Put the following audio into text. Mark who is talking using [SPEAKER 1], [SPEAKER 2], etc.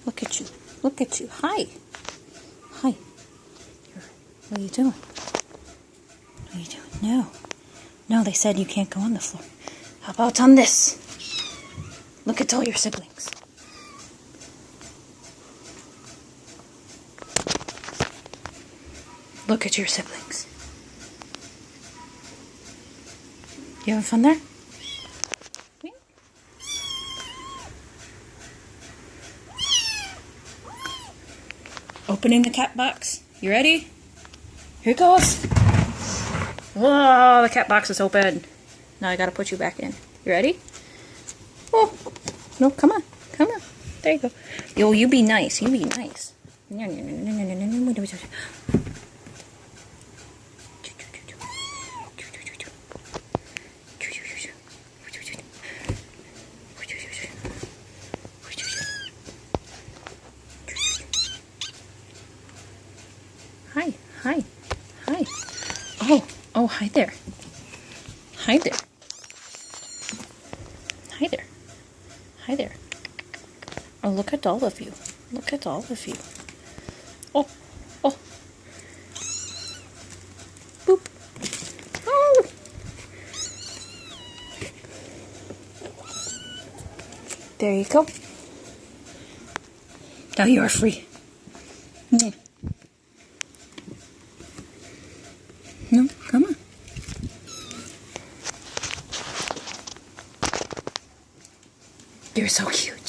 [SPEAKER 1] Look at you. Look at you. Hi. Hi. What are you doing? What are you doing? No. No, they said you can't go on the floor. How about on this? Look at all your siblings. Look at your siblings. You having fun there? Opening the cat box. You ready? Here it goes. Whoa, the cat box is open. Now I gotta put you back in. You ready? Oh, no, come on. Come on. There you go. Yo, you be nice. You be nice. Hi, hi, hi. Oh, hi there. Hi there. Hi there. Hi there. Oh, look at all of you. Look at all of you. Oh. Boop. Oh. There you go. Now you are free. No, come on. You're so cute.